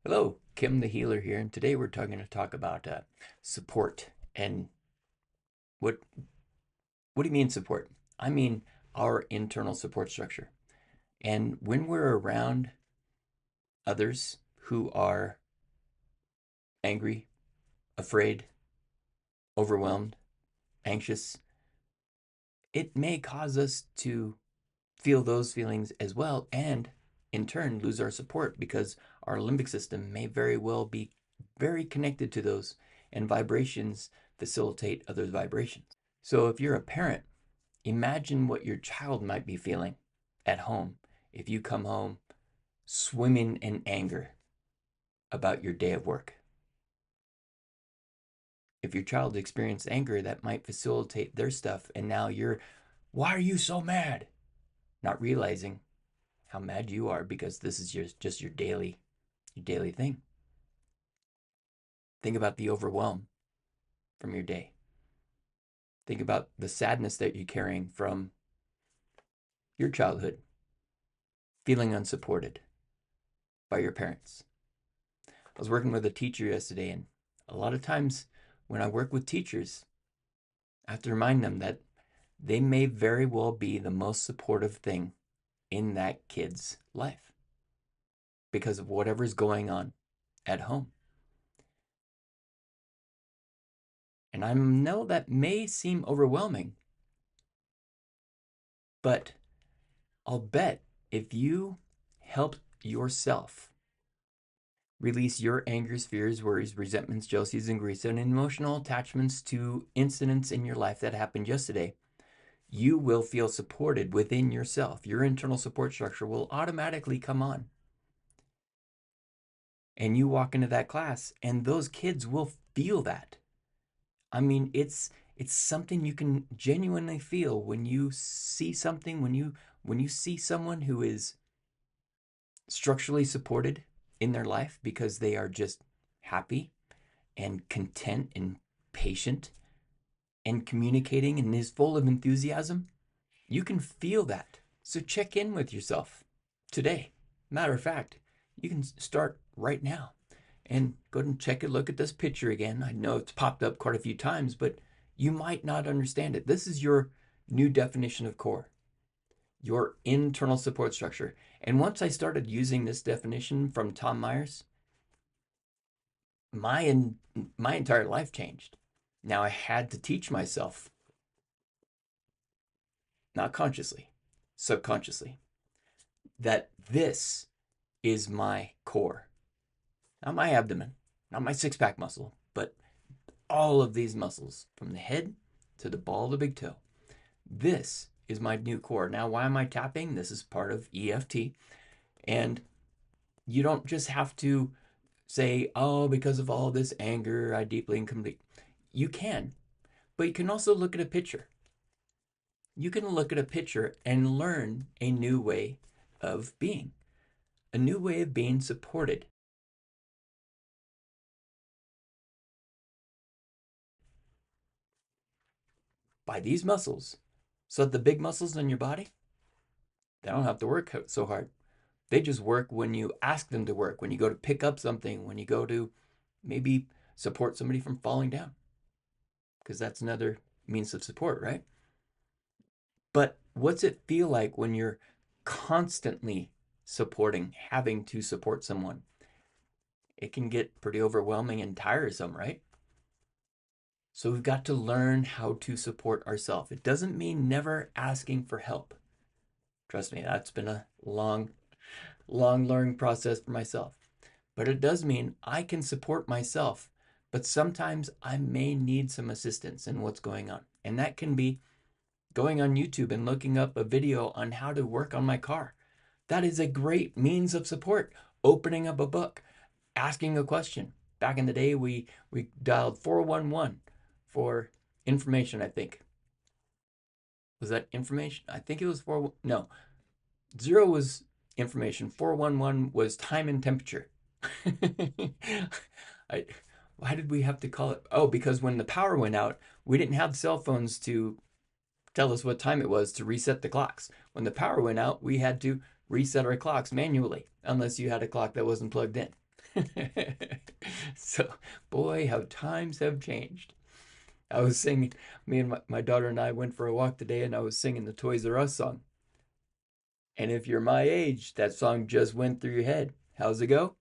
Hello, Kim the Healer here, and today we're going to talk about support. And what what do you mean support? I mean our internal support structure. And when we're around others who are angry, afraid, overwhelmed, anxious, it may cause us to feel those feelings as well, and in turn lose our support because our limbic system may very well be very connected to those, and vibrations facilitate other vibrations. So if you're a parent, imagine what your child might be feeling at home if you come home swimming in anger about your day of work. If your child experienced anger, that might facilitate their stuff, and now why are you so mad? Not realizing how mad you are because this is just your daily thing. Think about the overwhelm from your day. Think about the sadness that you're carrying from your childhood, feeling unsupported by your parents. I was working with a teacher yesterday, and a lot of times when I work with teachers, I have to remind them that they may very well be the most supportive thing in that kid's life because of whatever's going on at home. And I know that may seem overwhelming, but I'll bet if you help yourself release your angers, fears, worries, resentments, jealousies, and griefs, and emotional attachments to incidents in your life that happened yesterday, you will feel supported within yourself. Your internal support structure will automatically come on. And you walk into that class, and those kids will feel that. I mean, it's something you can genuinely feel when you see something, when you see someone who is structurally supported in their life because they are just happy and content and patient and communicating and is full of enthusiasm. You can feel that. So check in with yourself today. Matter of fact, you can start right now and go and check it. Look at this picture again. I know it's popped up quite a few times, but you might not understand it. This is your new definition of core, your internal support structure. And once I started using this definition from Tom Myers, my entire life changed. Now I had to teach myself, not consciously, subconsciously, that this is my core. Not my abdomen, not my six-pack muscle, but all of these muscles from the head to the ball of the big toe. This is my new core. Now, why am I tapping? This is part of EFT. And you don't just have to say, oh, because of all this anger, I deeply incomplete. You can, but you can also look at a picture. You can look at a picture and learn a new way of being, a new way of being supported by these muscles. So that the big muscles in your body, they don't have to work so hard. They just work when you ask them to work, when you go to pick up something, when you go to maybe support somebody from falling down, because that's another means of support, right? But what's it feel like when you're constantly supporting, having to support someone? It can get pretty overwhelming and tiresome, right? So we've got to learn how to support ourselves. It doesn't mean never asking for help. Trust me, that's been a long learning process for myself. But it does mean I can support myself, but sometimes I may need some assistance in what's going on. And that can be going on YouTube and looking up a video on how to work on my car. That is a great means of support. Opening up a book, asking a question. Back in the day, we dialed 411 for information, I think. Was that information? I think it was no. 0 was information. 411 was time and temperature. Why did we have to call it? Oh, because when the power went out, we didn't have cell phones to tell us what time it was to reset the clocks. When the power went out, we had to reset our clocks manually, unless you had a clock that wasn't plugged in. So, boy, how times have changed. I was singing, me and my daughter and I went for a walk today, and I was singing the Toys R Us song. And if you're my age, that song just went through your head. How's it go?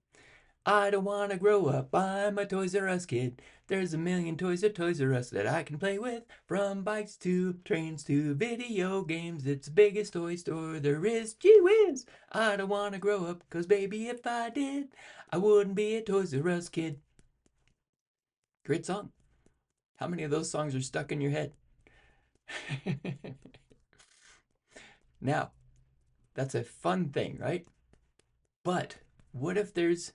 I don't want to grow up, I'm a Toys R Us kid. There's a million toys at Toys R Us that I can play with. From bikes to trains to video games, it's the biggest toy store there is. Gee whiz! I don't want to grow up, cause baby if I did, I wouldn't be a Toys R Us kid. Great song. How many of those songs are stuck in your head? Now, that's a fun thing, right? But what if there's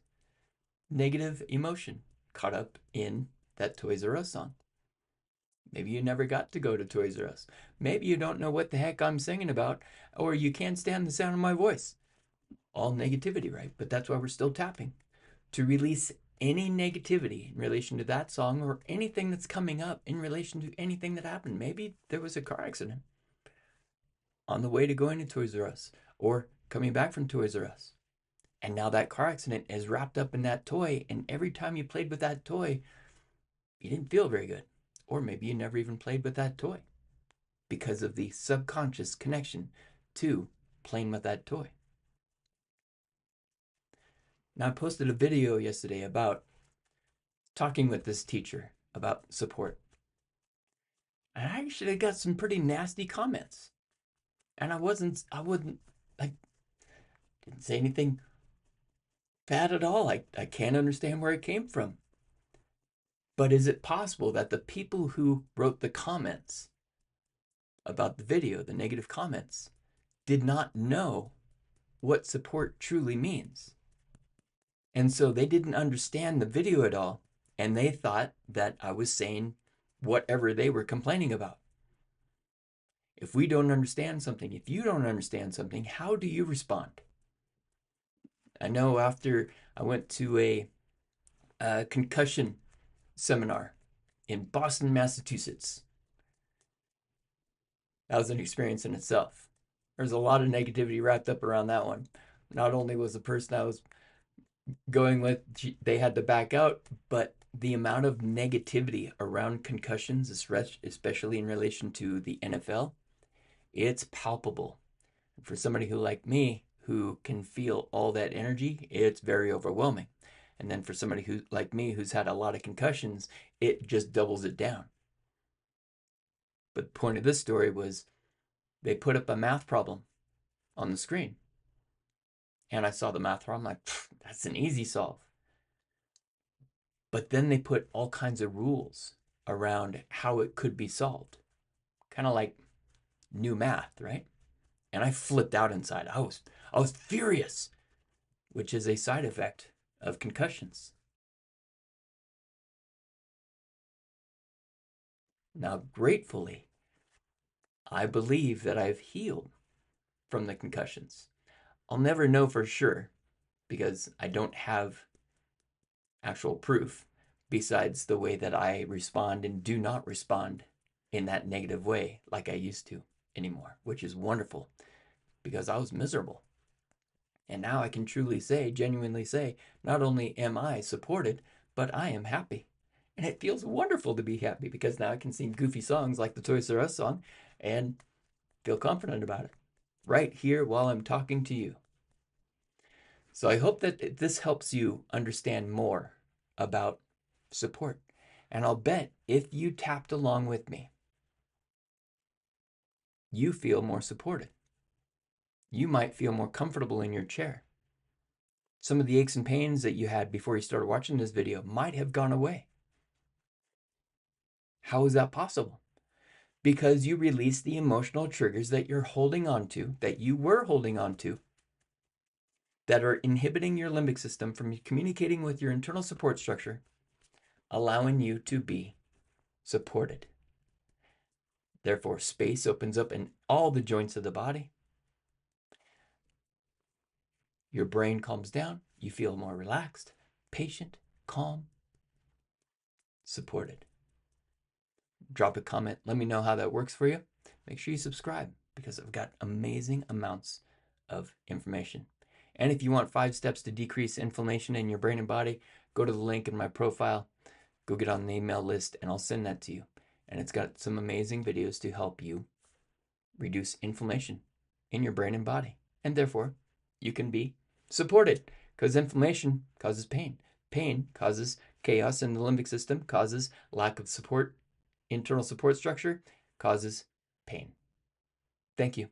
negative emotion caught up in that Toys R Us song? Maybe you never got to go to Toys R Us. Maybe you don't know what the heck I'm singing about, or you can't stand the sound of my voice. All negativity, right? But that's why we're still tapping. To release any negativity in relation to that song or anything that's coming up in relation to anything that happened. Maybe there was a car accident on the way to going to Toys R Us or coming back from Toys R Us. And now that car accident is wrapped up in that toy, and every time you played with that toy, you didn't feel very good. Or maybe you never even played with that toy because of the subconscious connection to playing with that toy. Now, I posted a video yesterday about talking with this teacher about support. And I actually got some pretty nasty comments. And I didn't say anything bad at all. I can't understand where it came from. But is it possible that the people who wrote the comments about the video, the negative comments, did not know what support truly means? And so they didn't understand the video at all, and they thought that I was saying whatever they were complaining about. If we don't understand something, if you don't understand something, how do you respond? I know after I went to a concussion seminar in Boston, Massachusetts, that was an experience in itself. There's a lot of negativity wrapped up around that one. Not only was the person I was going with, they had to back out, but the amount of negativity around concussions, especially in relation to the NFL, it's palpable. For somebody who, like me, who can feel all that energy, it's very overwhelming. And then for somebody who, like me, who's had a lot of concussions, it just doubles it down. But the point of this story was they put up a math problem on the screen. And I saw the math problem, I'm like, that's an easy solve. But then they put all kinds of rules around how it could be solved. Kind of like new math, right? And I flipped out inside. I was furious, which is a side effect of concussions. Now, gratefully, I believe that I've healed from the concussions. I'll never know for sure because I don't have actual proof besides the way that I respond and do not respond in that negative way like I used to anymore, which is wonderful because I was miserable. And now I can truly say, genuinely say, not only am I supported, but I am happy. And it feels wonderful to be happy because now I can sing goofy songs like the Toys R Us song and feel confident about it right here while I'm talking to you. So I hope that this helps you understand more about support. And I'll bet if you tapped along with me, you feel more supported. You might feel more comfortable in your chair. Some of the aches and pains that you had before you started watching this video might have gone away. How is that possible? Because you release the emotional triggers that you're holding on to, that you were holding on to, that are inhibiting your limbic system from communicating with your internal support structure, allowing you to be supported. Therefore, space opens up in all the joints of the body. Your brain calms down. You feel more relaxed, patient, calm, supported. Drop a comment. Let me know how that works for you. Make sure you subscribe because I've got amazing amounts of information. And if you want 5 steps to decrease inflammation in your brain and body, go to the link in my profile, go get on the email list, and I'll send that to you. And it's got some amazing videos to help you reduce inflammation in your brain and body. And therefore, you can be supported, because inflammation causes pain. Pain causes chaos in the limbic system, causes lack of support, internal support structure, causes pain. Thank you.